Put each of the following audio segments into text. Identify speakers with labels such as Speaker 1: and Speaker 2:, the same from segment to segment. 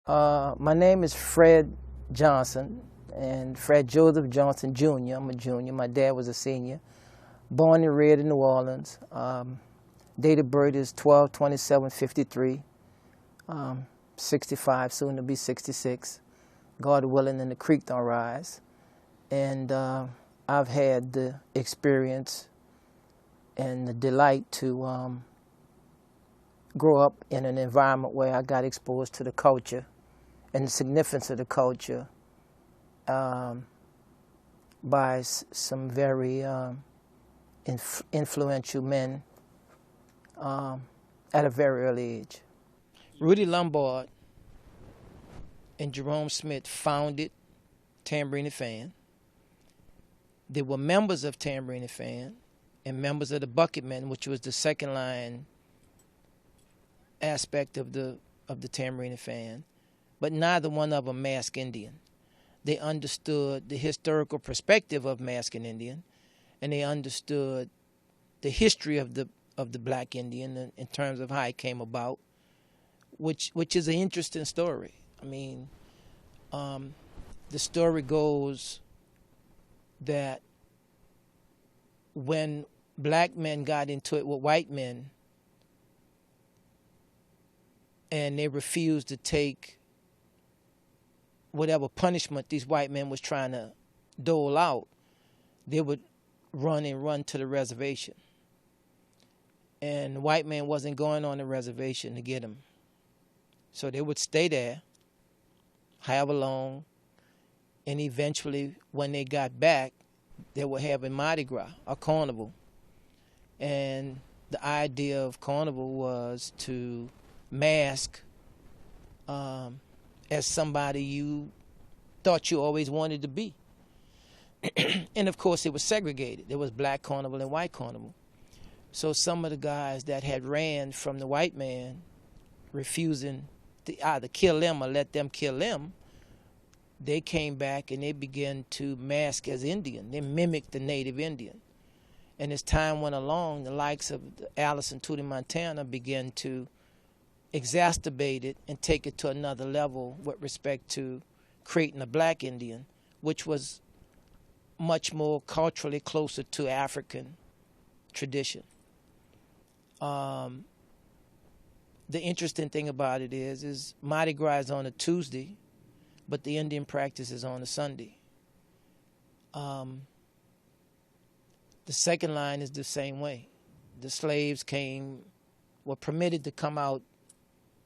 Speaker 1: My name is Fred Johnson, and Fred Joseph Johnson Jr. I'm a junior. My dad was a senior. Born and reared in New Orleans. Date of birth is 12/27/53. 65, soon to be 66. God willing, and the creek don't rise. And I've had the experience and the delight to grow up in an environment where I got exposed to the culture and the significance of the culture by some very influential men at a very early age. Rudy Lombard and Jerome Smith founded Tambourine and Fan. They were members of Tambourine and Fan and members of the Bucketmen, which was the second line aspect of the Tambourine and Fan, but neither one of them masked Indian. They understood the historical perspective of masking Indian, and they understood the history of the black Indian in terms of how it came about, which is an interesting story. I mean, the story goes that when black men got into it with white men and they refused to take whatever punishment these white men was trying to dole out, they would run to the reservation. And the white man wasn't going on the reservation to get them. So they would stay there, however long, and eventually when they got back, they were having Mardi Gras, a carnival. And the idea of carnival was to mask as somebody you thought you always wanted to be. And of course it was segregated. There was black carnival and white carnival. So some of the guys that had ran from the white man, refusing to either kill them or let them kill them, they came back and they began to mask as Indian. They mimicked the native Indian. And as time went along, the likes of Alice and Tootie Montana began to exacerbate it and take it to another level with respect to creating a black Indian, which was much more culturally closer to African tradition. The interesting thing about it is Mardi Gras is on a Tuesday, but the Indian practice is on a Sunday. The second line is the same way. The slaves were permitted to come out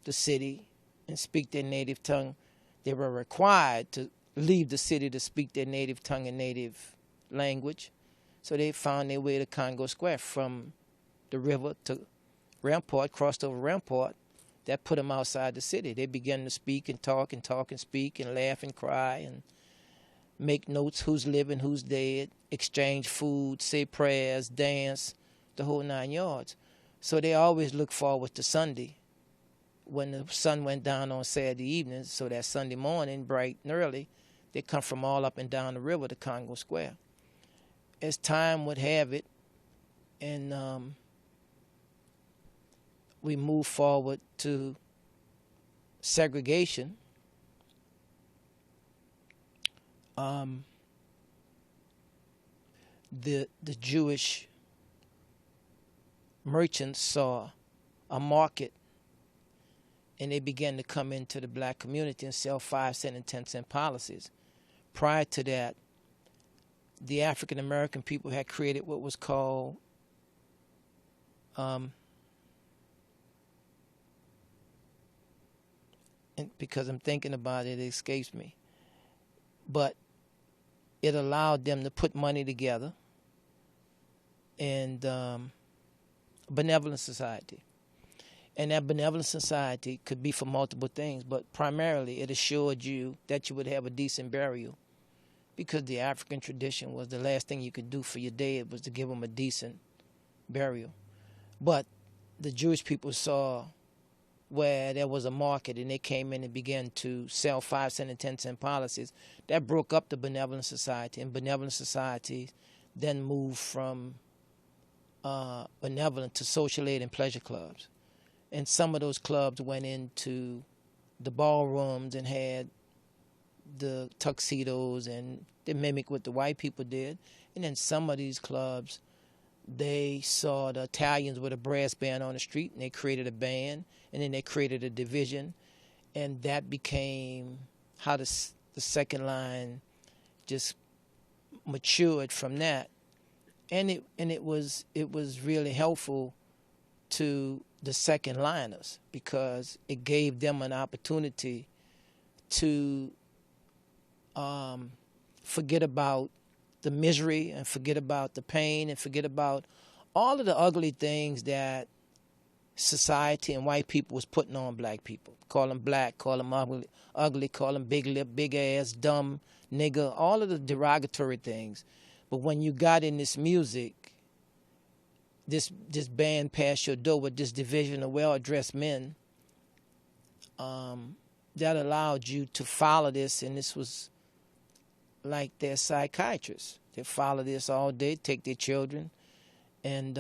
Speaker 1: the city and speak their native tongue. They were required to leave the city to speak their native tongue and native language. So they found their way to Congo Square from the river to Rampart, crossed over Rampart. That put them outside the city. They began to speak and talk and talk and speak and laugh and cry and make notes, who's living, who's dead, exchange food, say prayers, dance, the whole 9 yards. So they always look forward to Sunday when the sun went down on Saturday evening. So that Sunday morning, bright and early, they come from all up and down the river to Congo Square. As time would have it, and we move forward to segregation, the Jewish merchants saw a market, and they began to come into the black community and sell 5-cent and 10-cent policies. Prior to that, the African American people had created what was called and because I'm thinking about it, it escapes me. But it allowed them to put money together and benevolent society. And that benevolent society could be for multiple things, but primarily it assured you that you would have a decent burial, because the African tradition was the last thing you could do for your dead was to give them a decent burial. But the Jewish people saw where there was a market, and they came in and began to sell 5-cent and 10-cent policies. That broke up the benevolent society, and benevolent society then moved from benevolent to social aid and pleasure clubs. And some of those clubs went into the ballrooms and had the tuxedos, and they mimicked what the white people did. And then some of these clubs, they saw the Italians with a brass band on the street, and they created a band, and then they created a division, and that became how the second line just matured from that. And it was really helpful to the second liners because it gave them an opportunity to forget about the misery and forget about the pain and forget about all of the ugly things that society and white people was putting on black people. Call them black, call them ugly, call them big lip, big ass, dumb, nigger, all of the derogatory things. But when you got in this music, this band passed your door with this division of well-dressed men, that allowed you to follow this, and this was like their psychiatrists. They follow this all day, take their children, and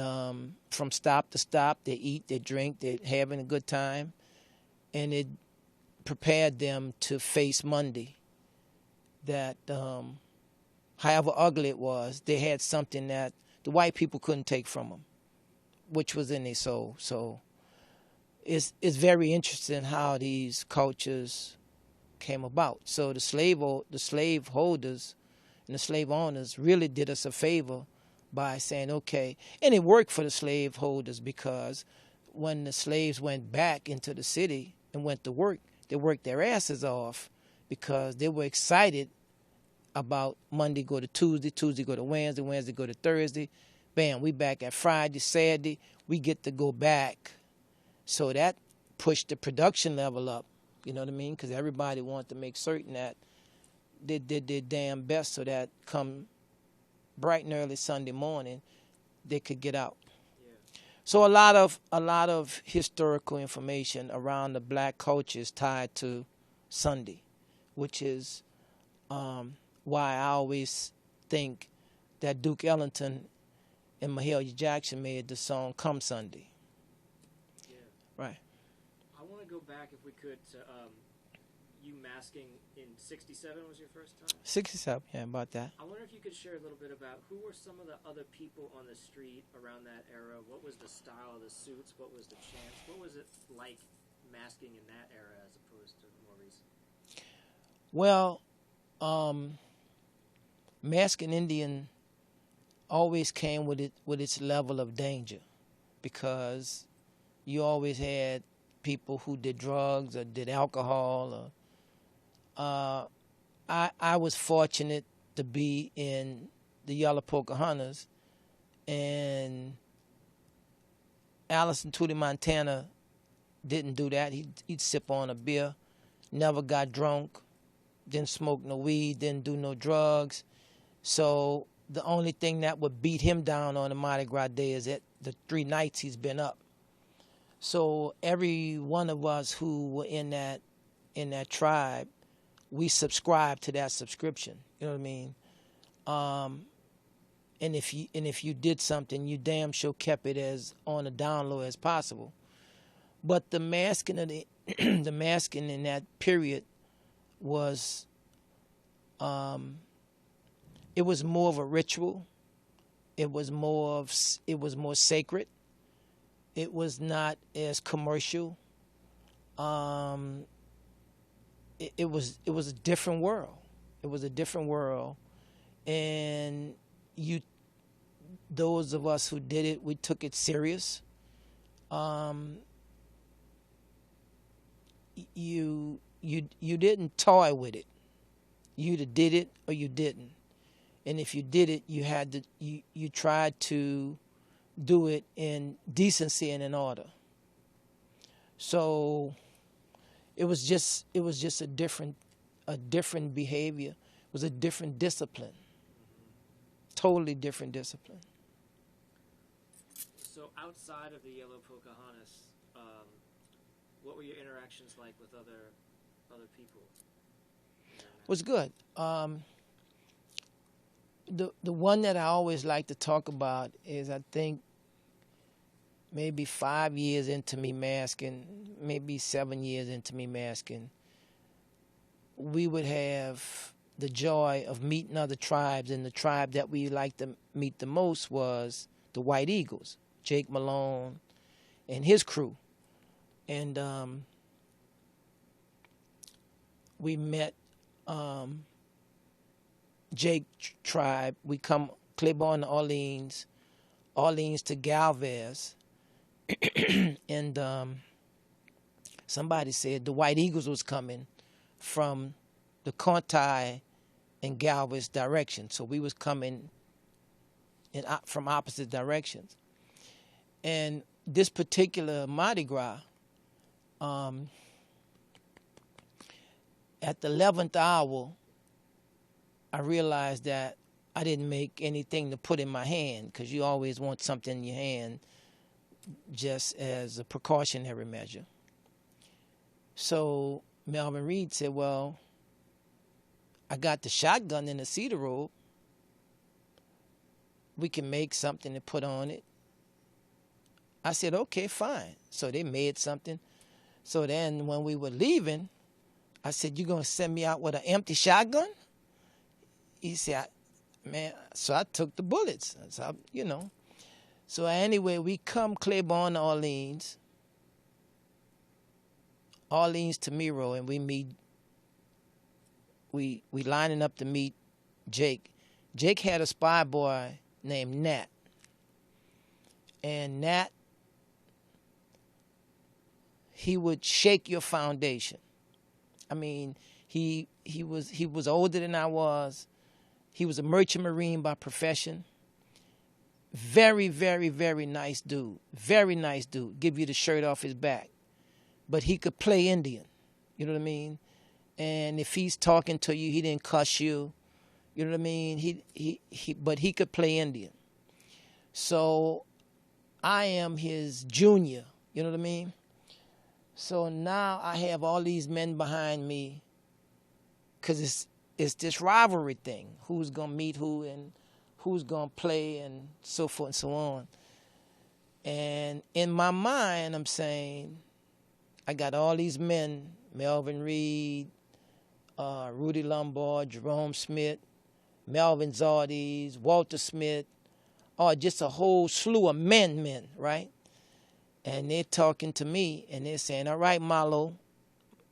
Speaker 1: from stop to stop, they eat, they drink, they're having a good time, and it prepared them to face Monday. That however ugly it was, they had something that the white people couldn't take from them, which was in their soul. So it's very interesting how these cultures came about. So the slave holders and the slave owners really did us a favor by saying, okay, and it worked for the slave holders because when the slaves went back into the city and went to work, they worked their asses off because they were excited about Monday go to Tuesday, Tuesday go to Wednesday, Wednesday go to Thursday. Bam, we back at Friday, Saturday, we get to go back. So that pushed the production level up, you know what I mean? Because everybody wanted to make certain that they did their damn best so that come bright and early Sunday morning, they could get out. Yeah. So a lot of historical information around the black culture is tied to Sunday, which is why I always think that Duke Ellington and Mahalia Jackson made the song "Come Sunday."
Speaker 2: Yeah.
Speaker 1: Right.
Speaker 2: I want to go back, if we could, to you masking in '67 was your first time?
Speaker 1: '67, yeah, about that.
Speaker 2: I wonder if you could share a little bit about who were some of the other people on the street around that era. What was the style of the suits? What was the chants? What was it like masking in that era as opposed to more recent?
Speaker 1: Well, masking Indian always came with its level of danger because you always had people who did drugs or did alcohol. I was fortunate to be in the Yellow Pocahontas, and Allison Tootie Montana didn't do that. He'd sip on a beer, never got drunk, didn't smoke no weed, didn't do no drugs. So the only thing that would beat him down on a Mardi Gras day is that the 3 nights he's been up. So every one of us who were in that tribe, we subscribed to that subscription. You know what I mean? And if you did something, you damn sure kept it as on a down low as possible. But the masking of the masking in that period was it was more of a ritual. It was more sacred. It was not as commercial. It was a different world. It was a different world, and those of us who did it, we took it serious. You didn't toy with it. You either did it or you didn't. And if you did it, you tried to do it in decency and in order. So it was just a different behavior. It was a different discipline. Totally different discipline.
Speaker 2: So outside of the Yellow Pocahontas, what were your interactions like with other people?
Speaker 1: It was good. The one that I always like to talk about is, I think maybe 5 years into me masking, maybe 7 years into me masking, we would have the joy of meeting other tribes, and the tribe that we liked to meet the most was the White Eagles, Jake Malone and his crew. And we met Jake tribe. We come Claiborne to Orleans, Orleans to Galvez, and somebody said the White Eagles was coming from the Conti and Galvez direction. So we was coming from opposite directions. And this particular Mardi Gras, at the 11th hour, I realized that I didn't make anything to put in my hand, because you always want something in your hand just as a precautionary measure. So Melvin Reed said, well, I got the shotgun in the cedar robe. We can make something to put on it. I said, okay, fine. So they made something. So then when we were leaving, I said, you going to send me out with an empty shotgun? He said, man, so I took the bullets. So, So anyway, we come Claiborne to Orleans, Orleans to Miro, and we meet, we lining up to meet Jake. Jake had a spy boy named Nat. And Nat, he would shake your foundation. I mean, he was older than I was. He was a merchant marine by profession. Very, very, very nice dude. Very nice dude. Give you the shirt off his back. But he could play Indian. You know what I mean? And if he's talking to you, he didn't cuss you. You know what I mean? But he could play Indian. So I am his junior. You know what I mean? So now I have all these men behind me, because it's this rivalry thing. Who's going to meet who and who's going to play and so forth and so on. And in my mind, I'm saying, I got all these men, Melvin Reed, Rudy Lombard, Jerome Smith, Melvin Zardes, Walter Smith, just a whole slew of men, right? And they're talking to me, and they're saying, all right, Malo.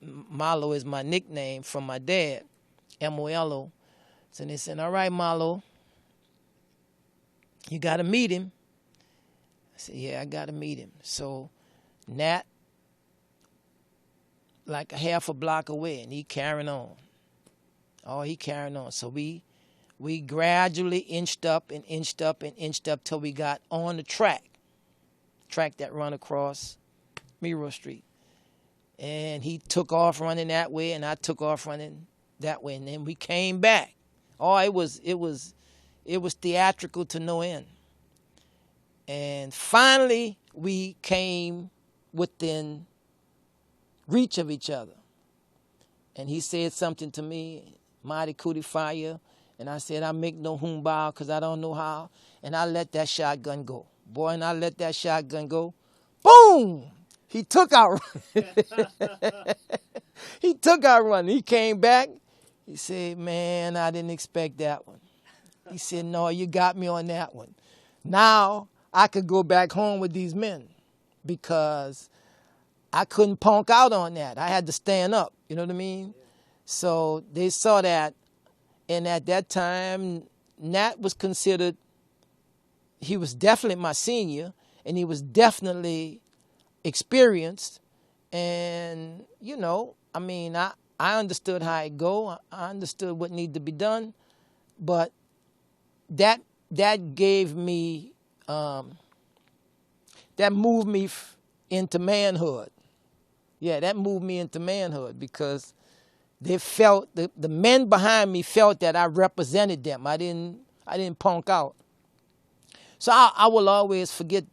Speaker 1: Malo is my nickname from my dad, M-O-L-O. So they said, all right, Malo, you got to meet him. I said, yeah, I got to meet him. So Nat, like a half a block away, and he carrying on. He carrying on. So we gradually inched up till we got on the track that run across Miro Street. And he took off running that way, and I took off running that way, and then we came back. It was theatrical to no end. And finally, we came within reach of each other. And he said something to me, Mighty Cootie Fire, and I said, I make no humbao because I don't know how, and I let that shotgun go. Boy, and I let that shotgun go. Boom! He took out running. He took out running. He came back. He said, man, I didn't expect that one. He said, no, you got me on that one. Now I could go back home with these men, because I couldn't punk out on that. I had to stand up. You know what I mean? Yeah. So they saw that. And at that time, Nat was considered, he was definitely my senior, and he was definitely experienced. And, I understood how it go. I understood what needed to be done. But that gave me, that moved me into manhood. Yeah, that moved me into manhood, because they felt, the men behind me felt that I represented them. I didn't punk out. So I will always forget.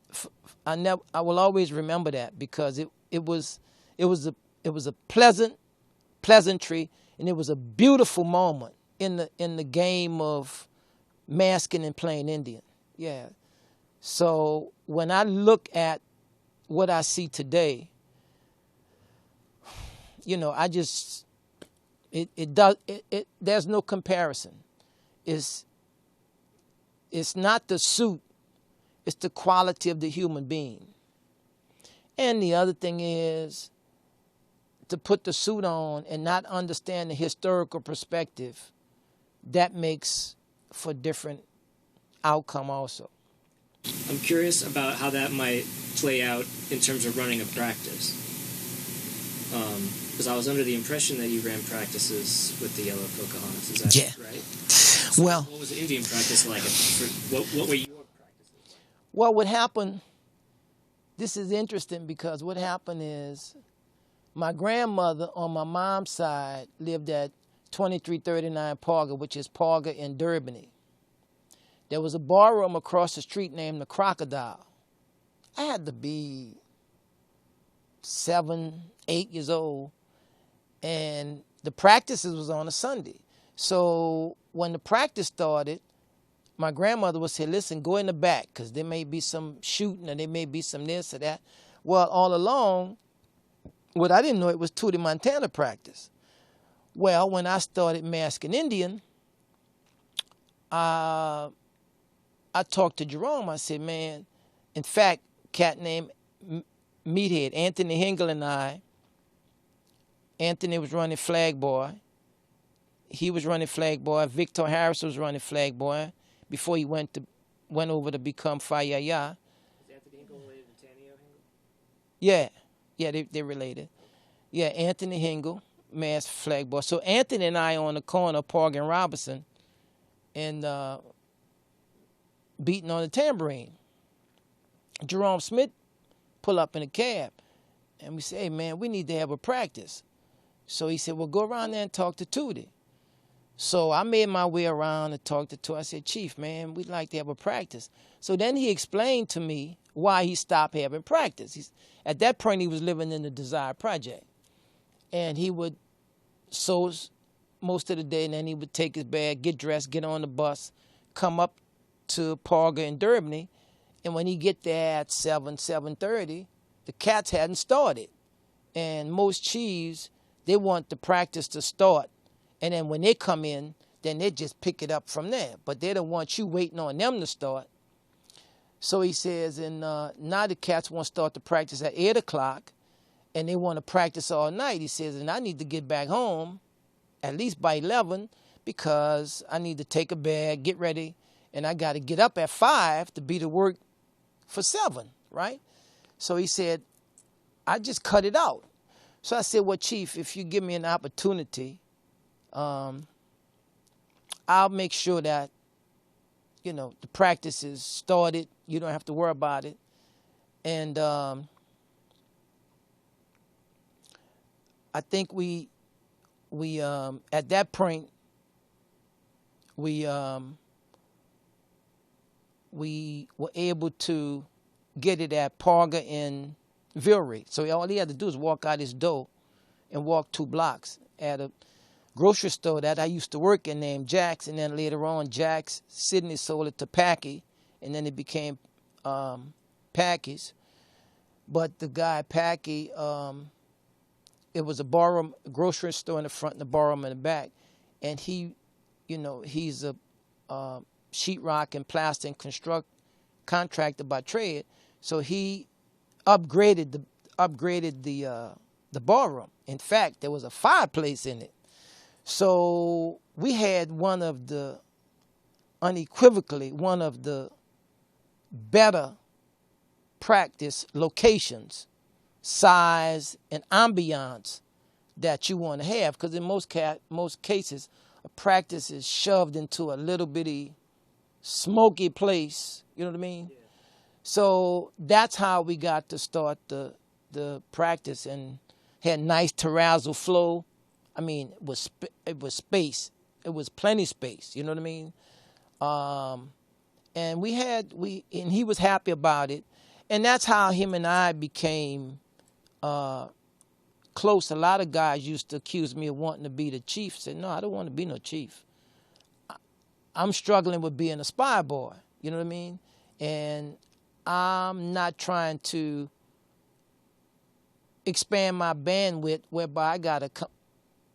Speaker 1: I will always remember that, because it was a pleasantry, and it was a beautiful moment in the game of masking and playing Indian. Yeah. So when I look at what I see today, you know, there's no comparison. It's not the suit, it's the quality of the human being. And the other thing is to put the suit on and not understand the historical perspective, that makes for different outcome also.
Speaker 2: I'm curious about how that might play out in terms of running a practice. Because I was under the impression that you ran practices with the Yellow Pocahontas. Is that right? So
Speaker 1: well,
Speaker 2: what was the Indian practice like? What were your practices like?
Speaker 1: Well, what happened, this is interesting because what happened is my grandmother on my mom's side lived at 2339 Parga, which is Parga in Durban. There was a barroom across the street named the Crocodile. I had to be 7, 8 years old, and the practices was on a Sunday. So when the practice started, my grandmother would say, listen, go in the back, because there may be some shooting or there may be some this or that. Well, all along, what I didn't know, it was Tootie Montana practice. Well, when I started masking Indian, I talked to Jerome. I said, man, in fact, cat named Meathead, Anthony Hingle and I, Anthony was running Flag Boy. He was running Flag Boy. Victor Harris was running Flag Boy before he went over to become Fire Ya.
Speaker 2: Is Anthony Hingle related to Tanio Hingle?
Speaker 1: Yeah, they're related. Yeah, Anthony Hingle, mass Flag Boy. So Anthony and I on the corner, Park and Robinson, and beating on the tambourine. Jerome Smith pull up in a cab, and we say, hey, man, we need to have a practice. So he said, well, go around there and talk to Tootie. So I made my way around and talked to Tootie. I said, Chief, man, we'd like to have a practice. So then he explained to me why he stopped having practice. At that point, he was living in the Desire Project. And he would sew most of the day, and then he would take his bag, get dressed, get on the bus, come up to Parga in Durban, and when he get there at 7:30, the cats hadn't started. And most chiefs, they want the practice to start, and then when they come in, then they just pick it up from there. But they don't want you waiting on them to start. So he says, and now the cats want to start the practice at 8 o'clock, and they want to practice all night. He says, and I need to get back home at least by 11 because I need to take a bag, get ready, and I got to get up at 5 to be to work for 7, right? So he said, I just cut it out. So I said, well, Chief, if you give me an opportunity, I'll make sure that, you know, the practice is started. You don't have to worry about it. And I think we at that point, we were able to get it at Parga in Villeray. So all he had to do is walk out his door and walk 2 blocks at a grocery store that I used to work in named Jack's, and then later on Jack's Sydney sold it to Packy, and then it became Packy's. But the guy Packy, it was a barroom, a grocery store in the front and a barroom in the back, and he, you know, he's a sheetrock and plaster and construct contractor by trade, so he upgraded the barroom. In fact, there was a fireplace in it. So we had unequivocally one of the better practice locations, size, and ambiance that you want to have, because in most cases, a practice is shoved into a little bitty smoky place, you know what I mean? Yeah. So that's how we got to start the practice, and had nice terrazzo flow. I mean, it was space. It was plenty space, you know what I mean? And he was happy about it. And that's how him and I became close. A lot of guys used to accuse me of wanting to be the chief. I said, no, I don't want to be no chief. I'm struggling with being a spy boy, you know what I mean? And I'm not trying to expand my bandwidth whereby I gotta come,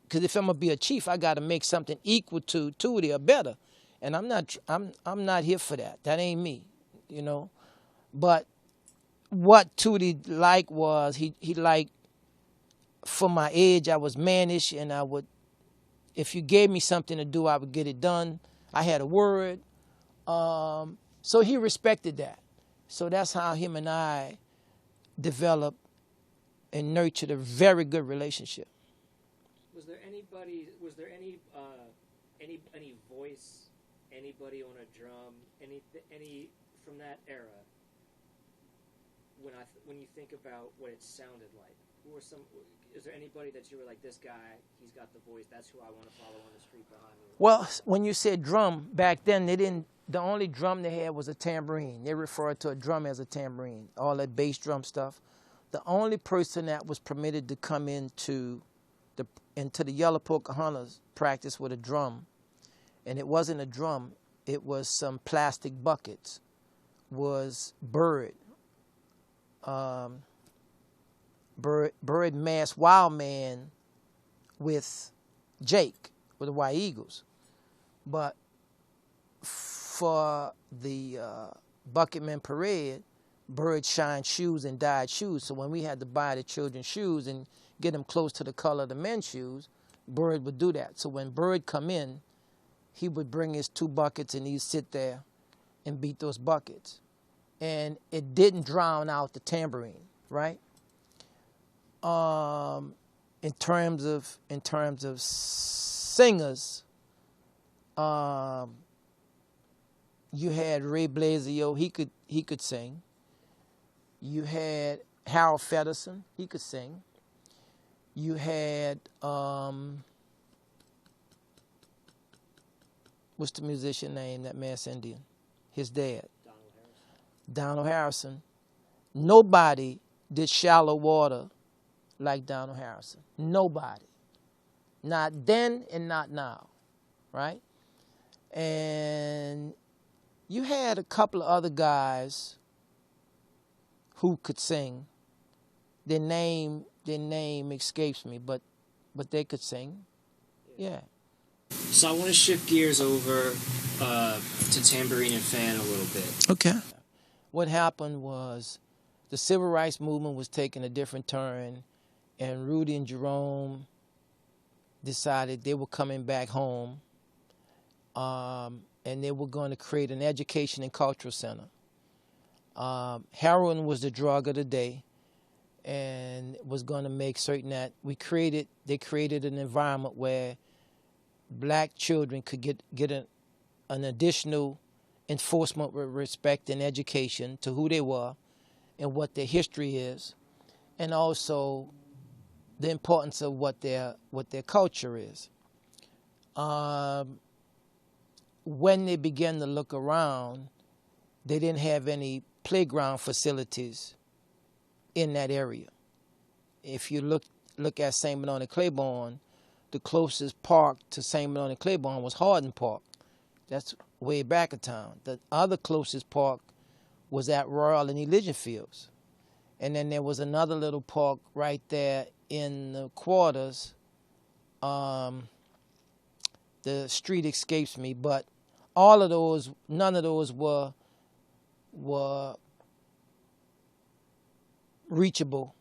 Speaker 1: because if I'm gonna be a chief, I gotta make something equal to Tootie or better, and I'm not here for that. That ain't me, you know. But what Tootie liked was he liked, for my age, I was mannish, and I would, if you gave me something to do, I would get it done. I had a word, so he respected that. So that's how him and I developed and nurtured a very good relationship.
Speaker 2: Was there any voice, anybody on a drum, any from that era? When you think about what it sounded like, is there anybody that you were like, this guy, he's got the voice, that's who I want to follow on the street behind me?
Speaker 1: Well, when you said drum, back then the only drum they had was a tambourine. They referred to a drum as a tambourine, all that bass drum stuff. The only person that was permitted to come into the Yellow Pocahontas practice with a drum, and it wasn't a drum, it was some plastic buckets, was Bird. Bird masked Wild Man with Jake, with the White Eagles. But for the Bucketman Parade, Bird shined shoes and dyed shoes. So when we had to buy the children's shoes and get them close to the color of the men's shoes, Bird would do that. So when Bird come in, he would bring his 2 buckets and he'd sit there and beat those buckets. And it didn't drown out the tambourine, right? In terms of singers, you had Ray Blasio, he could sing. You had Harold Fedderson, he could sing. You had what's the musician name, that masked Indian? His dad. Donald Harrison. Nobody did Shallow Water like Donald Harrison. Nobody. Not then and not now, right? And you had a couple of other guys who could sing. Their name escapes me, but they could sing. Yeah.
Speaker 2: So I want to shift gears over to Tambourine and Fan a little bit.
Speaker 1: Okay. What happened was the civil rights movement was taking a different turn, and Rudy and Jerome decided they were coming back home, and they were going to create an education and cultural center. Heroin was the drug of the day, and was going to make certain that they created an environment where black children could get an additional enforcement with respect and education to who they were and what their history is, and also the importance of what their culture is. When they began to look around, they didn't have any playground facilities in that area. If you look at St. Bernard and Claiborne, the closest park to St. Bernard and Claiborne was Hardin Park. That's way back of town. The other closest park was at Royal and Elysian Fields. And then there was another little park right there in the quarters. The street escapes me, but all of those, none of those were reachable,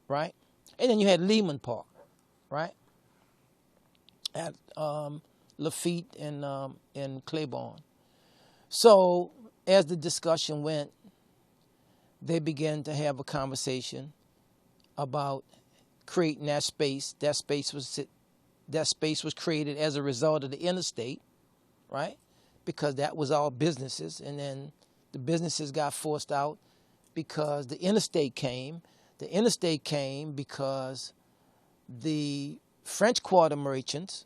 Speaker 1: right? And then you had Lehman Park, right? At Lafitte and Claiborne. So as the discussion went, they began to have a conversation about creating that space. That space was created as a result of the Interstate, right? Because that was all businesses, and then the businesses got forced out because the Interstate came. The Interstate came because the French Quarter merchants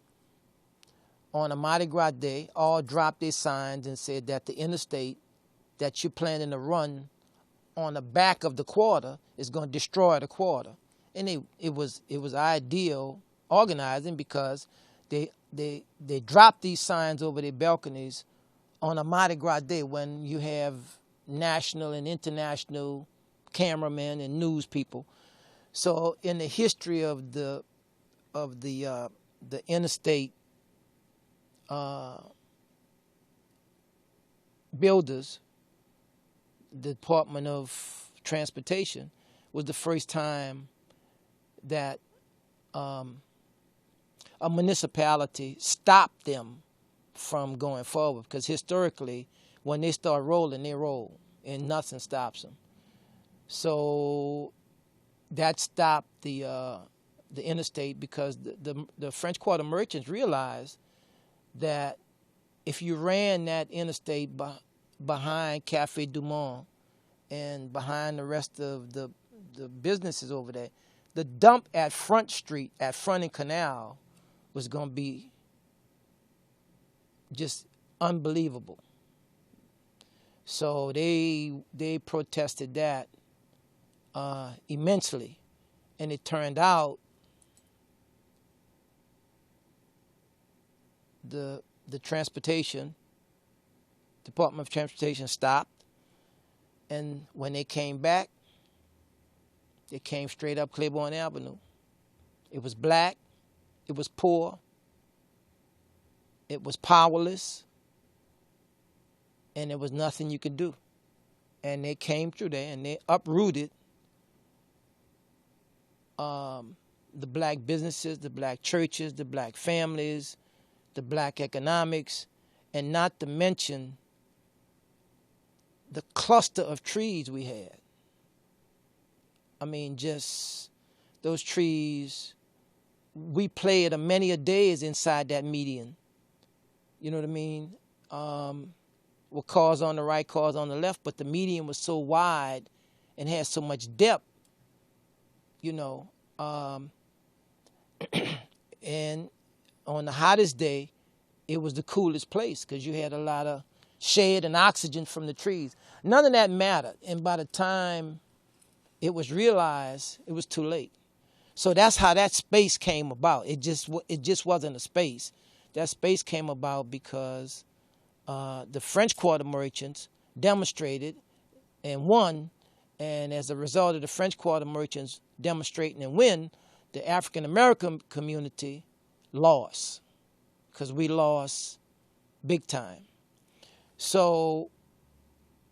Speaker 1: on a Mardi Gras day all dropped their signs and said that the Interstate that you're planning to run on the back of the quarter is going to destroy the quarter. And it was ideal organizing because they dropped these signs over their balconies on a Mardi Gras day when you have national and international cameramen and news people. So in the history of the interstate builders, the Department of Transportation was the first time that a municipality stopped them from going forward, because historically, when they start rolling, they roll, and nothing stops them. So that stopped the interstate, because the French Quarter merchants realized that if you ran that interstate behind Cafe Du Monde and behind the rest of the businesses over there, the dump at Front Street, at Front and Canal, was going to be just unbelievable. So they protested that immensely, and it turned out the Department of Transportation stopped, and when they came back, they came straight up Claiborne Avenue. It was black, it was poor, it was powerless, and there was nothing you could do. And they came through there and they uprooted the black businesses, the black churches, the black families, the black economics, and not to mention the cluster of trees we had. I mean, just those trees, we played many a days inside that median. You know what I mean? With cars on the right, cars on the left, but the median was so wide and had so much depth, you know. And on the hottest day, it was the coolest place because you had a lot of shade and oxygen from the trees. None of that mattered. And by the time it was realized, it was too late. So that's how that space came about. It just wasn't a space. That space came about because the French Quarter merchants demonstrated and won. And as a result of the French Quarter merchants demonstrating and win, the African American community lost, because we lost big time. So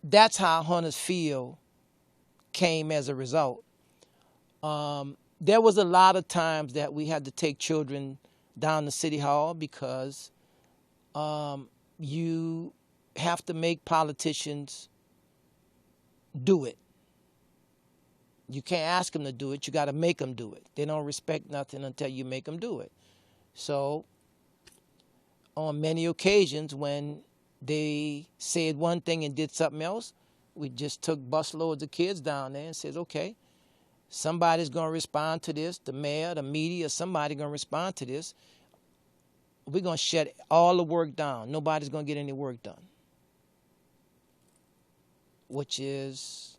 Speaker 1: that's how Huntersville came as a result. There was a lot of times that we had to take children down to City Hall because you have to make politicians do it. You can't ask them to do it. You got to make them do it. They don't respect nothing until you make them do it. So on many occasions when they said one thing and did something else, we just took busloads of kids down there and said, okay, somebody's going to respond to this. The mayor, the media, somebody's going to respond to this. We're going to shut all the work down. Nobody's going to get any work done, which is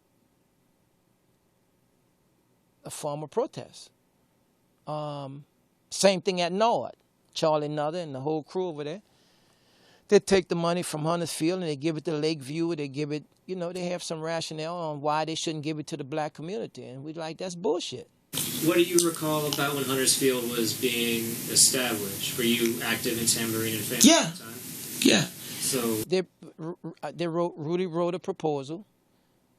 Speaker 1: a form of protest. Same thing at Nord. Charlie Nutter and the whole crew over there. They take the money from Huntersville and they give it to Lakeview. They give it, you know, they have some rationale on why they shouldn't give it to the black community. And we're like, that's bullshit.
Speaker 2: What do you recall about when Huntersville was being established? Were you active in Tambourine and Fan at the time?
Speaker 1: Yeah.
Speaker 2: So
Speaker 1: Rudy wrote a proposal.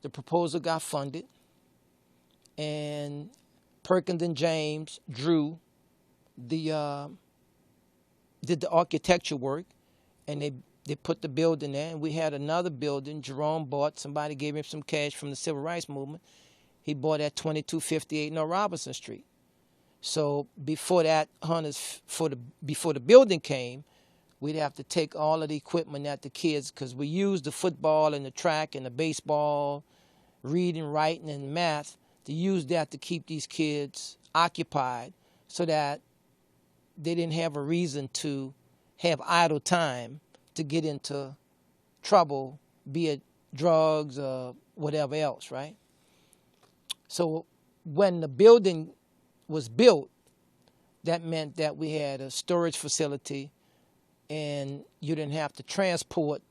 Speaker 1: The proposal got funded. And Perkins and James drew did the architecture work, and they put the building there. And we had another building Jerome bought. Somebody gave him some cash from the Civil Rights Movement. He bought at 2258 North Robinson Street. So before that, before the building came, we'd have to take all of the equipment that the kids, because we used the football and the track and the baseball, reading, writing, and math, to use that to keep these kids occupied so that they didn't have a reason to have idle time to get into trouble, be it drugs or whatever else, right? So when the building was built, that meant that we had a storage facility and you didn't have to transport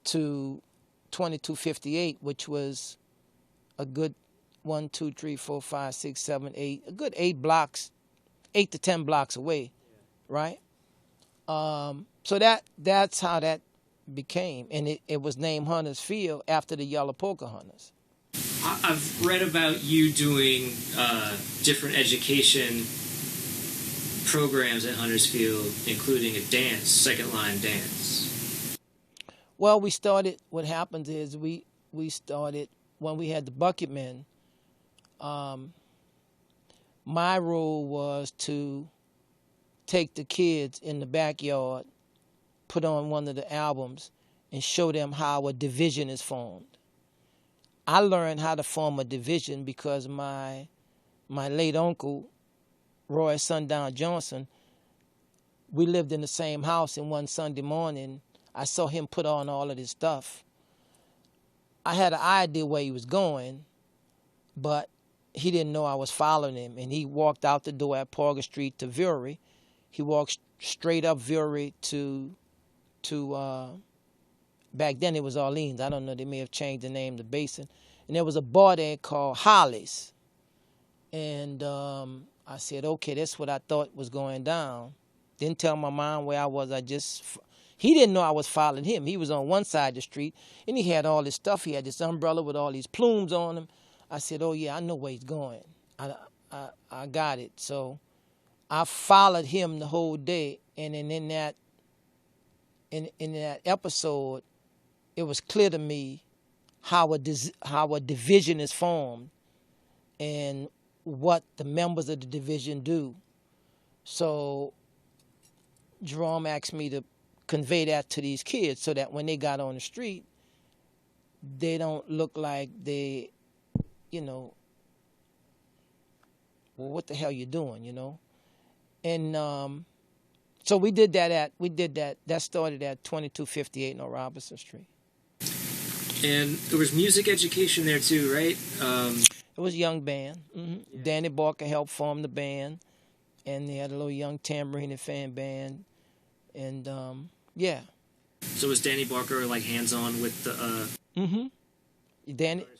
Speaker 1: to 2258, which was a good 1, 2, 3, 4, 5, 6, 7, 8, a good 8 blocks, 8 to 10 blocks away, right? So that's how that became, and it was named Hunters Field after the Yellow Pocahontas.
Speaker 2: I've read about you doing different education programs at Hunters Field, including a dance, second line dance.
Speaker 1: Well, we started. What happens is we started when we had the bucket men. My role was to take the kids in the backyard, put on one of the albums, and show them how a division is formed. I learned how to form a division because my late uncle, Roy Sundown Johnson, we lived in the same house, and one Sunday morning, I saw him put on all of this stuff. I had an idea where he was going, but he didn't know I was following him, and he walked out the door at Parker Street to Vury. He walked straight up Vury to back then it was Orleans. I don't know, they may have changed the name to Basin. And there was a bar there called Holly's. And I said, okay, that's what I thought was going down. Didn't tell my mom where I was. He didn't know I was following him. He was on one side of the street, and he had all this stuff. He had this umbrella with all these plumes on him. I said, oh, yeah, I know where he's going. I got it. So I followed him the whole day. And then in that episode, it was clear to me how a division is formed and what the members of the division do. So Jerome asked me to convey that to these kids so that when they got on the street, they don't look like they, well, what the hell you doing, And so we did that. That started at 2258 North Robinson Street.
Speaker 2: And there was music education there too, right?
Speaker 1: It was a young band. Mm-hmm. Yeah. Danny Barker helped form the band, and they had a little young Tambourine and Fan band, and yeah.
Speaker 2: So was Danny Barker like hands-on with the?
Speaker 1: Mm-hmm.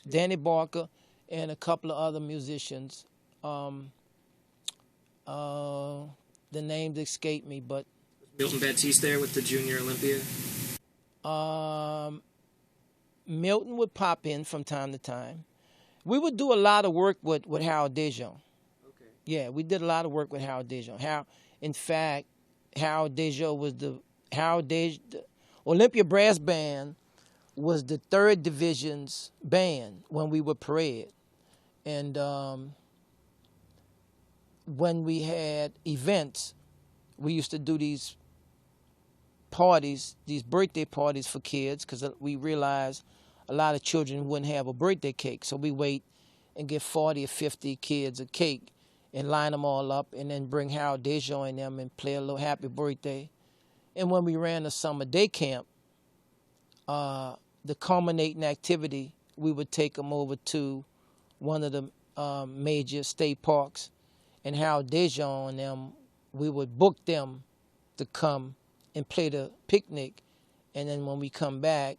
Speaker 1: Danny Barker and a couple of other musicians. The names escape me, but
Speaker 2: Milton Baptiste there with the Junior Olympia.
Speaker 1: Milton would pop in from time to time. We would do a lot of work with Harold Dejon.
Speaker 2: Okay.
Speaker 1: Yeah, we did a lot of work with Harold Dejon. In fact, Harold Dejon was the Olympia Brass Band was the 3rd Division's band when we would parade. And when we had events, we used to do these parties, these birthday parties for kids, because we realized a lot of children wouldn't have a birthday cake. So we wait and give 40 or 50 kids a cake and line them all up and then bring Harold Dejon in them and play a little happy birthday. And when we ran the summer day camp, the culminating activity, we would take them over to one of the major state parks, and Harold Dejon and them, we would book them to come and play the picnic, and then when we come back,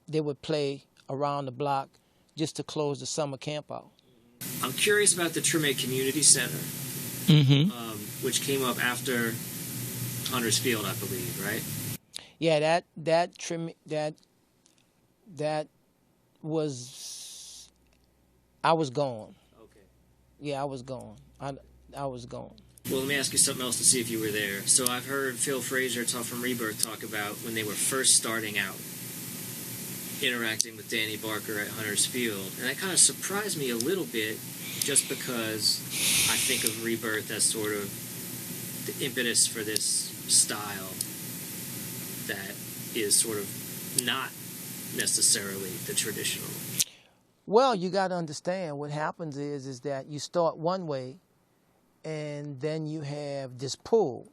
Speaker 1: they would play around the block just to close the summer camp out.
Speaker 2: I'm curious about the Treme Community Center, which came up after Hunters Field, I believe, right?
Speaker 1: Yeah, that was, I was gone.
Speaker 2: Okay.
Speaker 1: Yeah, I was gone. I was gone.
Speaker 2: Well, let me ask you something else to see if you were there. So I've heard Phil Fraser from Rebirth talk about when they were first starting out, interacting with Danny Barker at Hunters Field. And that kind of surprised me a little bit, just because I think of Rebirth as sort of the impetus for this style that is sort of not necessarily the traditional.
Speaker 1: Well, you got to understand what happens is that you start one way, and then you have this pull.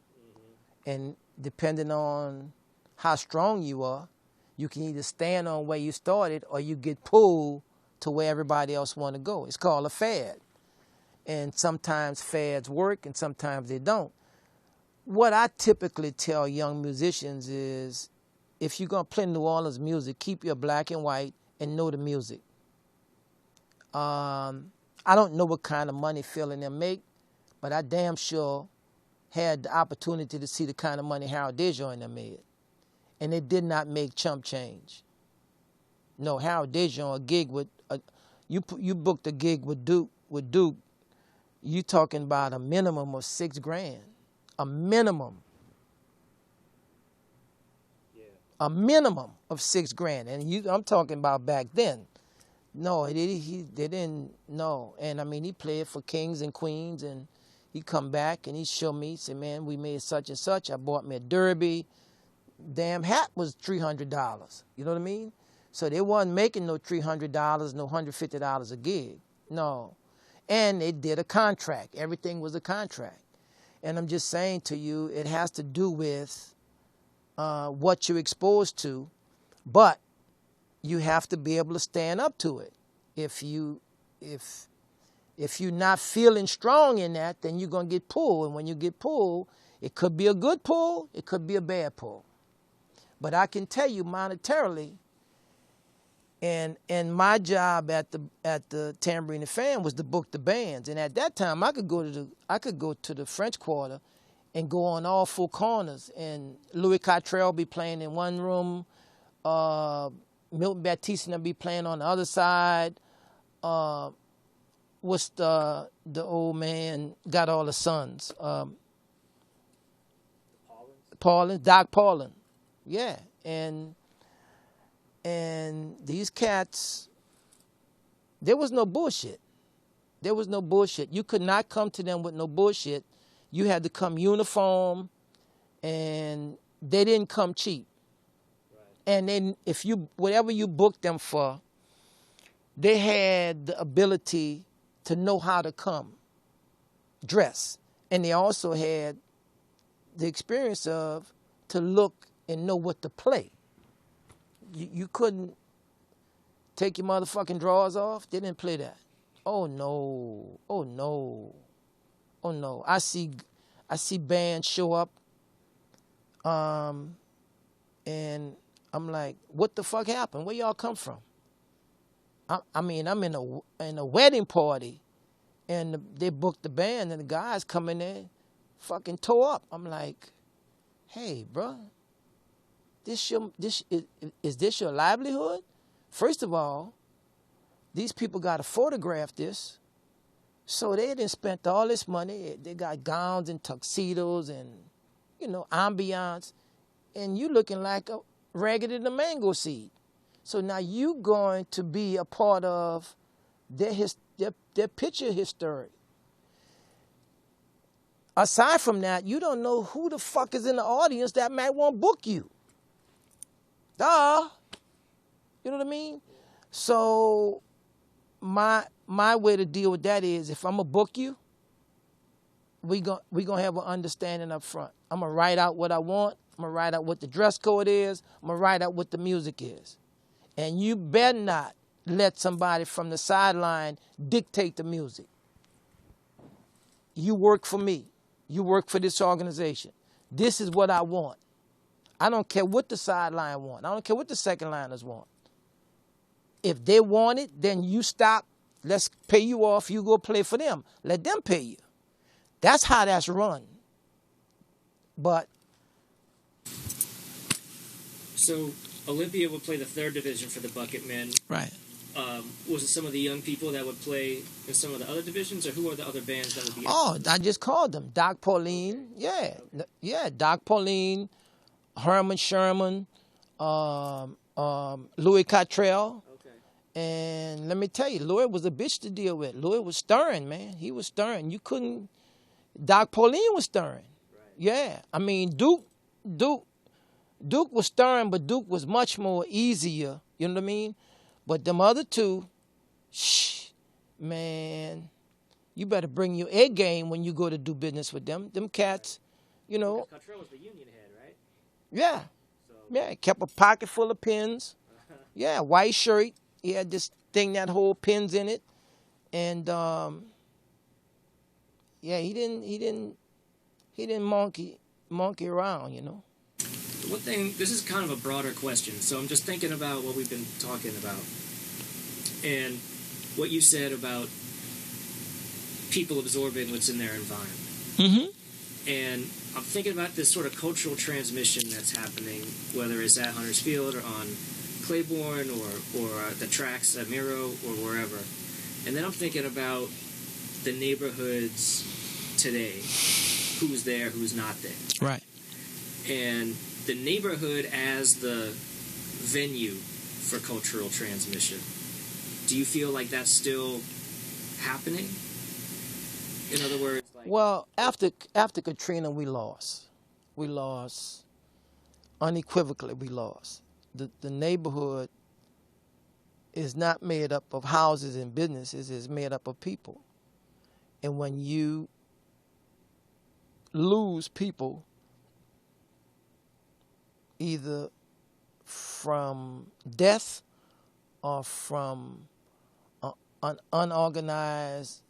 Speaker 1: And depending on how strong you are, you can either stand on where you started or you get pulled to where everybody else want to go. It's called a fad. And sometimes fads work and sometimes they don't. What I typically tell young musicians is, if you're going to play New Orleans music, keep your black and white and know the music. I don't know what kind of money Phil and them make, but I damn sure had the opportunity to see the kind of money Harold Dejon and them made. And it did not make chump change. No, Harold Dejon, a gig with, you booked a gig with Duke, you talking about a minimum of $6,000. A minimum.
Speaker 2: Yeah.
Speaker 1: A minimum of $6,000. And I'm talking about back then. No, they didn't, no. And I mean, he played for Kings and Queens, and he come back and he showed me, he said, man, we made such and such. I bought me a derby. Damn hat was $300. You know what I mean? So they wasn't making no $300, no $150 a gig. No. And they did a contract. Everything was a contract. And I'm just saying to you, it has to do with what you're exposed to, but you have to be able to stand up to it. If you're not feeling strong in that, then you're gonna get pulled. And when you get pulled, it could be a good pull, it could be a bad pull. But I can tell you monetarily, and my job at the Tambourine and Fan was to book the bands. And at that time, I could go to the French Quarter and go on all four corners. And Louis Cottrell be playing in one room, Milton Baptiste and be playing on the other side. What's the old man got all the sons? Paulin, Doc Paulin. Yeah, and these cats, there was no bullshit. There was no bullshit. You could not come to them with no bullshit. You had to come uniform, and they didn't come cheap. Right. And then whatever you booked them for, they had the ability to know how to come dress. And they also had the experience of to look and know what to play. You couldn't take your motherfucking drawers off. They didn't play that. Oh no. Oh no. Oh no. I see bands show up, and I'm like, what the fuck happened? Where y'all come from? I mean, I'm in a wedding party, and they booked the band, and the guys come in there, fucking toe up. I'm like, hey, bro, is this your livelihood? First of all, these people got to photograph this, so they done spent all this money. They got gowns and tuxedos and, ambiance, and you looking like a ragged in the mango seed. So now you going to be a part of their picture history. Aside from that, you don't know who the fuck is in the audience that might want to book you. Duh. You know what I mean? So my way to deal with that is, if I'm going to book you, we gonna have an understanding up front. I'm going to write out what I want. I'm going to write out what the dress code is. I'm going to write out what the music is. And you better not let somebody from the sideline dictate the music. You work for me. You work for this organization. This is what I want. I don't care what the sideline want. I don't care what the second liners want. If they want it, then you stop. Let's pay you off. You go play for them. Let them pay you. That's how that's run. But
Speaker 2: so Olympia would play the third division for the Bucket Men.
Speaker 1: Right.
Speaker 2: Was it some of the young people that would play in some of the other divisions, or who are the other bands that would be?
Speaker 1: Oh, I just called them. Doc Pauline. Yeah.
Speaker 2: Okay.
Speaker 1: Yeah, Doc Pauline, Herman Sherman, Louis Cottrell.
Speaker 2: Okay.
Speaker 1: And let me tell you, Louis was a bitch to deal with. Louis was stern, man. He was stern. You couldn't. Doc Pauline was stern. Right. Yeah. I mean, Duke was stern, but Duke was much more easier. You know what I mean? But them other two, man, you better bring your A game when you go to do business with them. Them cats,
Speaker 2: Because Cottrell was the union head, right?
Speaker 1: Yeah.
Speaker 2: So.
Speaker 1: Yeah, kept a pocket full of pins. Yeah, white shirt. He had this thing that hold pins in it. And yeah, he didn't monkey around,
Speaker 2: One thing, this is kind of a broader question, so I'm just thinking about what we've been talking about. And what you said about people absorbing what's in their environment.
Speaker 1: Mm-hmm.
Speaker 2: And I'm thinking about this sort of cultural transmission that's happening, whether it's at Hunter's Field or on Claiborne or the tracks at Miro or wherever. And then I'm thinking about the neighborhoods today. Who's there, who's not there.
Speaker 1: Right.
Speaker 2: And the neighborhood as the venue for cultural transmission. Do you feel like that's still happening? In other words, like...
Speaker 1: Well, after Katrina, we lost. We lost. Unequivocally, we lost. The neighborhood is not made up of houses and businesses. It's made up of people. And when you lose people, either from death or from an unorganized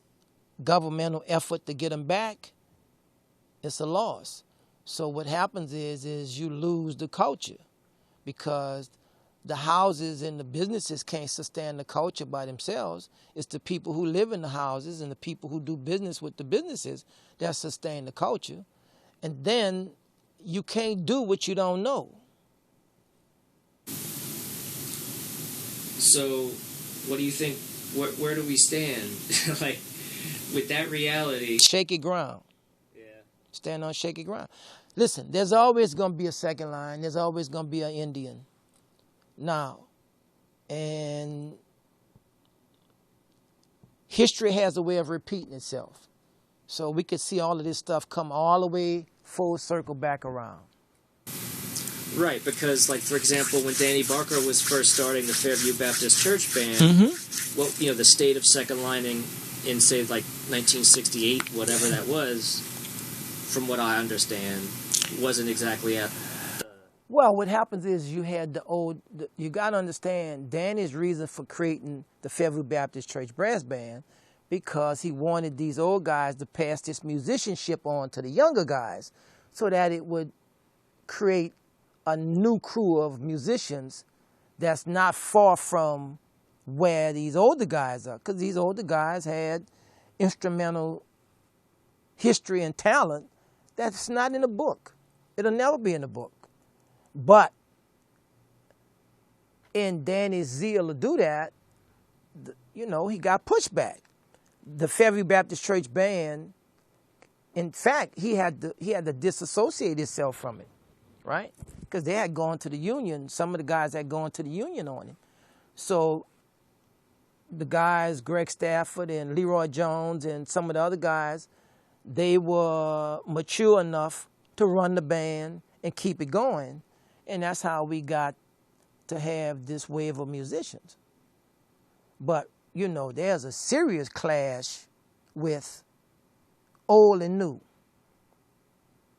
Speaker 1: governmental effort to get them back, it's a loss. So what happens is you lose the culture, because the houses and the businesses can't sustain the culture by themselves. It's the people who live in the houses and the people who do business with the businesses that sustain the culture. And then you can't do what you don't know.
Speaker 2: So what do you think, where do we stand? Like, with that reality?
Speaker 1: Shaky ground.
Speaker 2: Yeah.
Speaker 1: Stand on shaky ground. Listen, there's always going to be a second line. There's always going to be an Indian. Now, and history has a way of repeating itself. So we could see all of this stuff come all the way full circle back around.
Speaker 2: Right, because, like, for example, when Danny Barker was first starting the Fairview Baptist Church Band, well, you know, the state of second lining in, say, like 1968, whatever that was, from what I understand, wasn't exactly at.
Speaker 1: Well, what happens is you had you got to understand Danny's reason for creating the Fairview Baptist Church Brass Band, because he wanted these old guys to pass this musicianship on to the younger guys so that it would create a new crew of musicians that's not far from where these older guys are, because these older guys had instrumental history and talent that's not in the book. It'll never be in the book. But in Danny's zeal to do that, you know, he got pushback. The Fairview Baptist Church Band, in fact, he had to disassociate himself from it, right? Because they had gone to the union. Some of the guys had gone to the union on him. So the guys, Greg Stafford and Leroy Jones and some of the other guys, they were mature enough to run the band and keep it going. And that's how we got to have this wave of musicians. But, you know, there's a serious clash with old and new.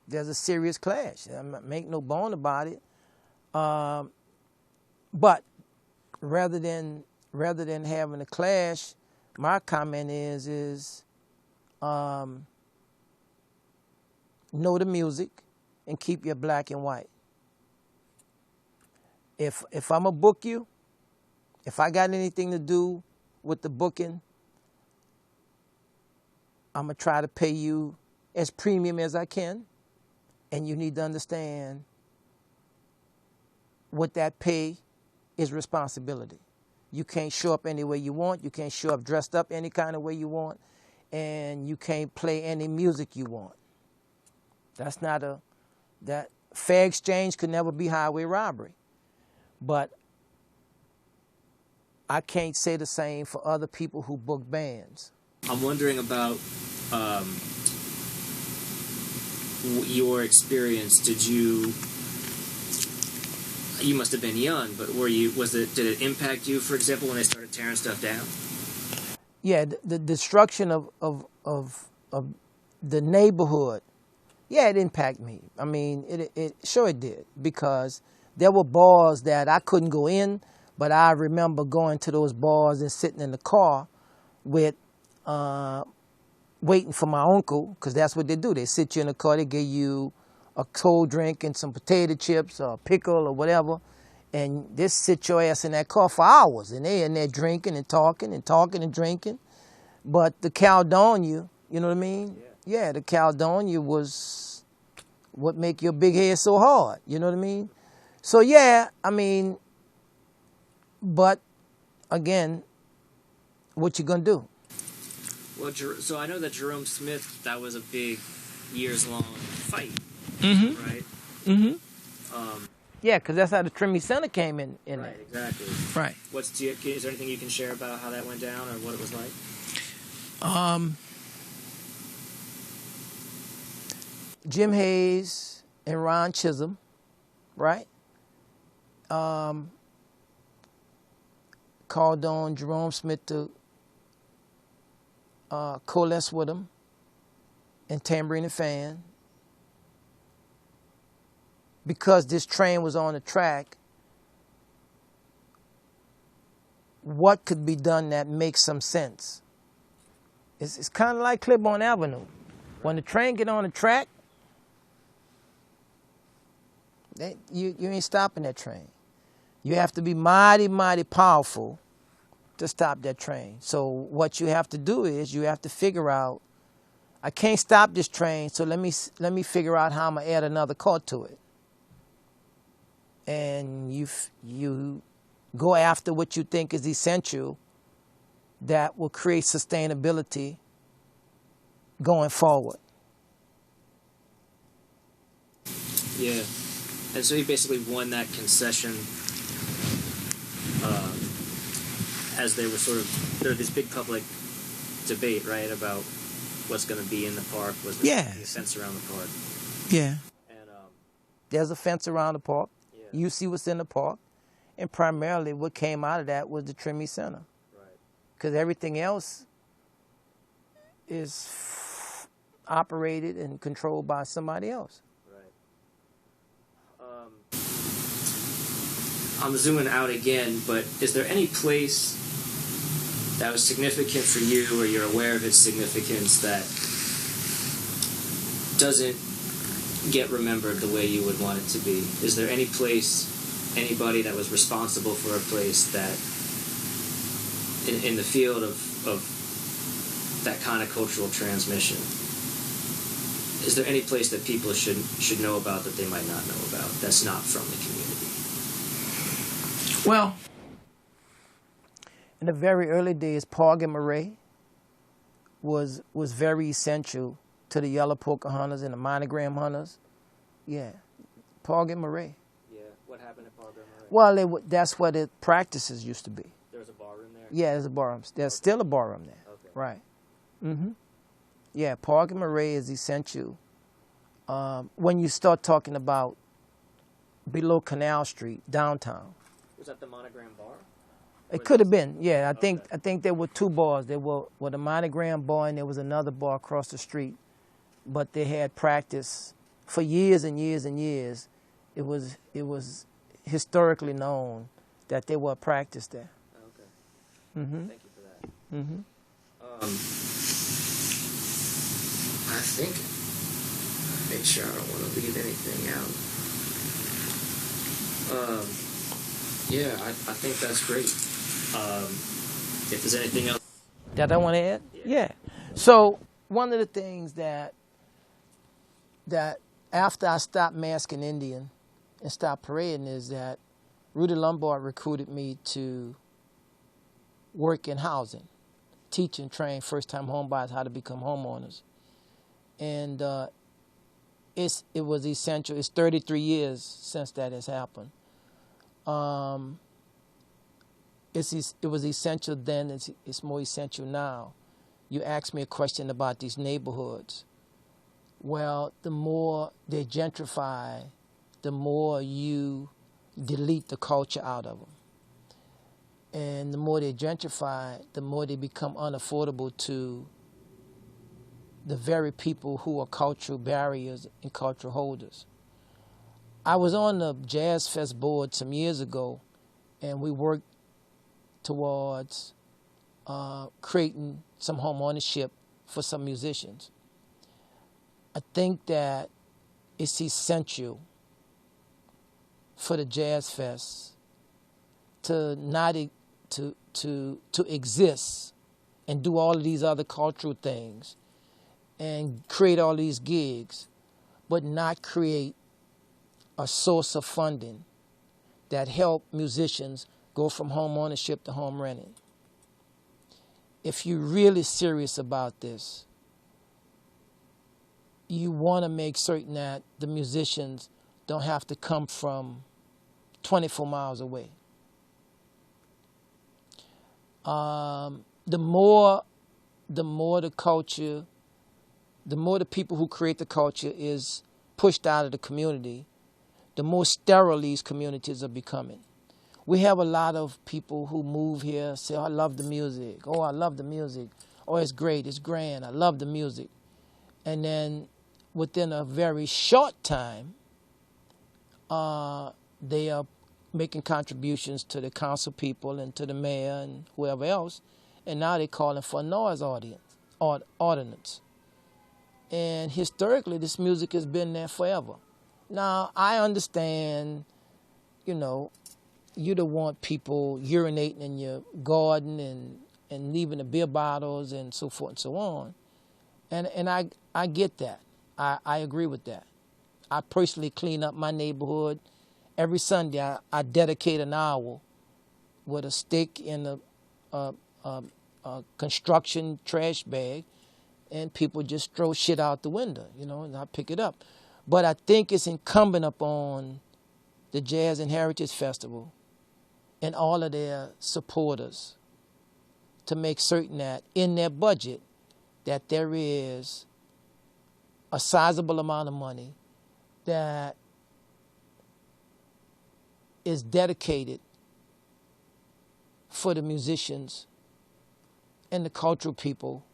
Speaker 1: There's a serious clash. Make no bone about it. But rather than having a clash, my comment is know the music and keep your black and white. If I'm going to book you, if I got anything to do with the booking, I'm going to try to pay you as premium as I can. And you need to understand what that pay is responsibility. You can't show up any way you want. You can't show up dressed up any kind of way you want. And you can't play any music you want. That's not that fair exchange could never be highway robbery. But I can't say the same for other people who book bands.
Speaker 2: I'm wondering about your experience. Did you must have been young, but did it impact you, for example, when they started tearing stuff down?
Speaker 1: Yeah, the destruction of the neighborhood, yeah, it impacted me. I mean, it sure it did, because there were bars that I couldn't go in, but I remember going to those bars and sitting in the car with waiting for my uncle, because that's what they do. They sit you in the car, they give you a cold drink and some potato chips or a pickle or whatever, and this sit your ass in that car for hours, and they in there drinking and talking and talking and drinking. But the Caledonia, you know what I mean? Yeah, the Caledonia was what make your big head so hard, you know what I mean? So yeah, I mean, but again, what you gonna do?
Speaker 2: Well, so I know that Jerome Smith, that was a big years-long fight, right?
Speaker 1: Yeah, because that's how the Trimmy Center came in
Speaker 2: Right,
Speaker 1: there.
Speaker 2: exactly.
Speaker 1: Right.
Speaker 2: Is there anything you can share about how that went down or what it was like?
Speaker 1: Jim Hayes and Ron Chisholm, right? Called on Jerome Smith to coalesce with him and Tambourine and Fan. Because this train was on the track, what could be done that makes some sense? It's kind of like Clipboard Avenue. When the train get on the track, you ain't stopping that train. You have to be mighty, mighty powerful to stop that train. So what you have to do is you have to figure out, I can't stop this train, so let me figure out how I'm gonna add another car to it. And you go after what you think is essential that will create sustainability going forward.
Speaker 2: Yeah. And so he basically won that concession as they were there was this big public debate, right, about what's going to be in the park, was the fence around the park.
Speaker 1: Yeah.
Speaker 2: And
Speaker 1: there's a fence around the park.
Speaker 2: Yeah.
Speaker 1: You see what's in the park. And primarily what came out of that was the Trimmy Center.
Speaker 2: Right.
Speaker 1: Because everything else is operated and controlled by somebody else.
Speaker 2: I'm zooming out again, but is there any place that was significant for you or you're aware of its significance that doesn't get remembered the way you would want it to be? Is there any place, anybody that was responsible for a place that in the field of that kind of cultural transmission, is there any place that people should know about that they might not know about that's not from the community?
Speaker 1: Well, in the very early days, Pog and Murray was very essential to the Yellow Pocahontas and the Monogram Hunters. Yeah, Pog and Murray.
Speaker 2: Yeah, what happened at Pog and Murray?
Speaker 1: Well, that's where the practices used to be.
Speaker 2: There was a barroom there?
Speaker 1: Yeah, there's a barroom. There's still a barroom there.
Speaker 2: Okay.
Speaker 1: Right. Yeah, Pog and Murray is essential. When you start talking about below Canal Street, downtown.
Speaker 2: Was that the Monogram bar?
Speaker 1: It could have been, yeah. I think there were two bars. There were the Monogram bar and there was another bar across the street. But they had practice for years and years and years. It was historically known that they were practiced there.
Speaker 2: Okay. Thank you for that. I think, make sure I don't want to leave anything out. Yeah, I think that's great. If there's anything else
Speaker 1: that I want to add? Yeah. So one of the things that after I stopped masking Indian and stopped parading is that Rudy Lombard recruited me to work in housing, teach and train first-time homebuyers how to become homeowners. And it was essential. It's 33 years since that has happened. It was essential then, it's more essential now. You asked me a question about these neighborhoods. Well, the more they gentrify, the more you delete the culture out of them. And the more they gentrify, the more they become unaffordable to the very people who are cultural barriers and cultural holders. I was on the Jazz Fest board some years ago, and we worked towards creating some home ownership for some musicians. I think that it's essential for the Jazz Fest to not to exist and do all of these other cultural things and create all these gigs, but not create a source of funding that help musicians go from home ownership to home renting. If you're really serious about this, you want to make certain that the musicians don't have to come from 24 miles away. The more the culture, the more the people who create the culture is pushed out of the community, the more sterile these communities are becoming. We have a lot of people who move here, say, oh, I love the music. Oh, I love the music. Oh, it's great, it's grand, I love the music. And then within a very short time, they are making contributions to the council people and to the mayor and whoever else, and now they're calling for a noise ordinance. And historically, this music has been there forever. Now, I understand, you don't want people urinating in your garden and leaving the beer bottles and so forth and so on. And I get that. I agree with that. I personally clean up my neighborhood. Every Sunday, I dedicate an hour with a stick and a construction trash bag, and people just throw shit out the window, and I pick it up. But I think it's incumbent upon the Jazz and Heritage Festival and all of their supporters to make certain that in their budget that there is a sizable amount of money that is dedicated for the musicians and the cultural people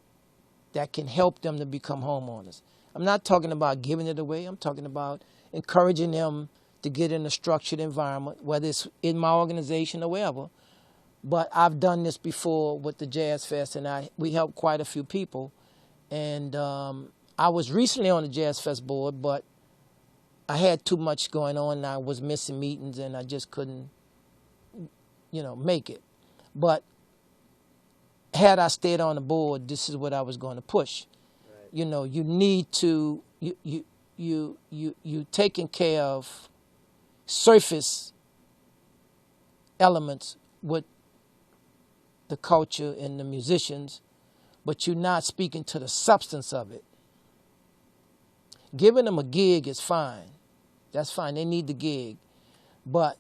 Speaker 1: that can help them to become homeowners. I'm not talking about giving it away. I'm talking about encouraging them to get in a structured environment, whether it's in my organization or wherever. But I've done this before with the Jazz Fest, and we helped quite a few people. And I was recently on the Jazz Fest board, but I had too much going on, and I was missing meetings, and I just couldn't, make it. But had I stayed on the board, this is what I was going to push. Right. You need to you taking care of surface elements with the culture and the musicians, but you're not speaking to the substance of it. Giving them a gig is fine. That's fine. They need the gig. But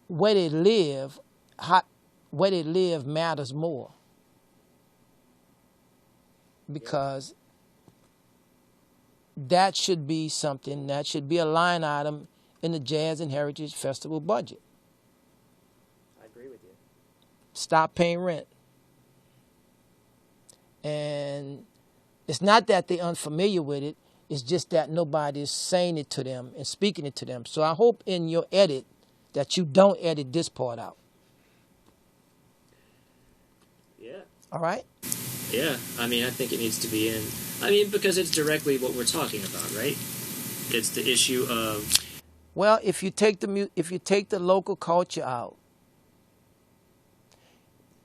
Speaker 1: where they live matters more. Because that should be something, that should be a line item in the Jazz and Heritage Festival budget.
Speaker 2: I agree with you.
Speaker 1: Stop paying rent. And it's not that they're unfamiliar with it. It's just that nobody is saying it to them and speaking it to them. So I hope in your edit that you don't edit this part out.
Speaker 2: Yeah.
Speaker 1: All right?
Speaker 2: Yeah. I think it needs to be in. Because it's directly what we're talking about, right? It's the issue of...
Speaker 1: Well, if you take the local culture out,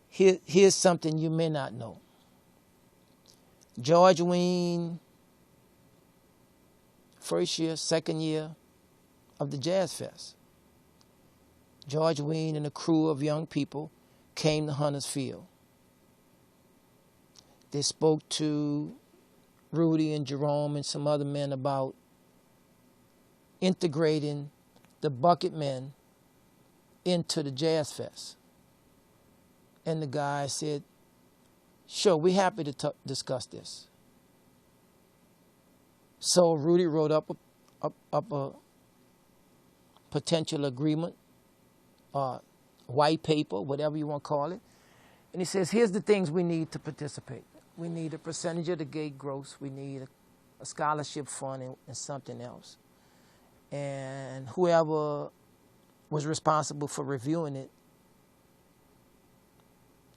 Speaker 1: here's something you may not know. George Wein, first year, second year of the Jazz Fest. George Wein and a crew of young people came to Hunters Field. They spoke to Rudy and Jerome and some other men about integrating the Bucket Men into the Jazz Fest. And the guy said, sure, we're happy to discuss this. So Rudy wrote up a potential agreement, white paper, whatever you want to call it. And he says, here's the things we need to participate. We need a percentage of the gate gross. We need a scholarship fund and something else. And whoever was responsible for reviewing it,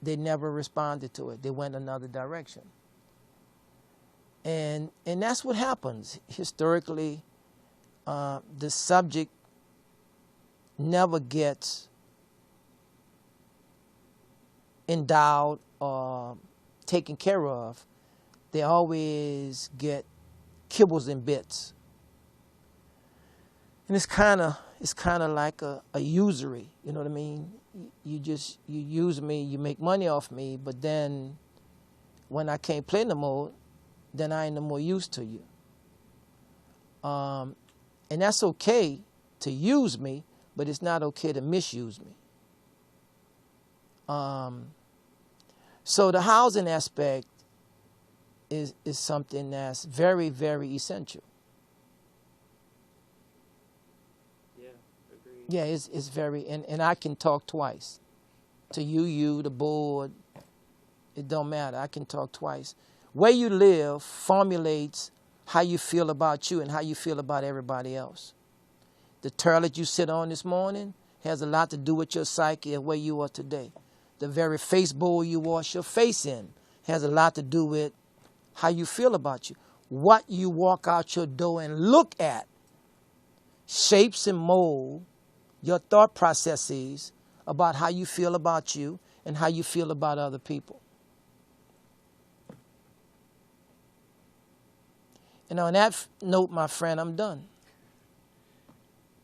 Speaker 1: they never responded to it. They went another direction. And that's what happens. Historically, the subject never gets endowed or taken care of, they always get kibbles and bits. And it's kind of like a usury, you know what I mean? You use me, you make money off me, but then when I can't play no more, then I ain't no more use to you. And that's okay to use me, but it's not okay to misuse me. So the housing aspect is something that's very, very essential.
Speaker 2: Yeah, agreed.
Speaker 1: Yeah, it's very, and I can talk twice. To you, the board, it don't matter. I can talk twice. Where you live formulates how you feel about you and how you feel about everybody else. The toilet you sit on this morning has a lot to do with your psyche and where you are today. The very face bowl you wash your face in has a lot to do with how you feel about you. What you walk out your door and look at shapes and mold your thought processes about how you feel about you and how you feel about other people. And on that note, my friend, I'm done.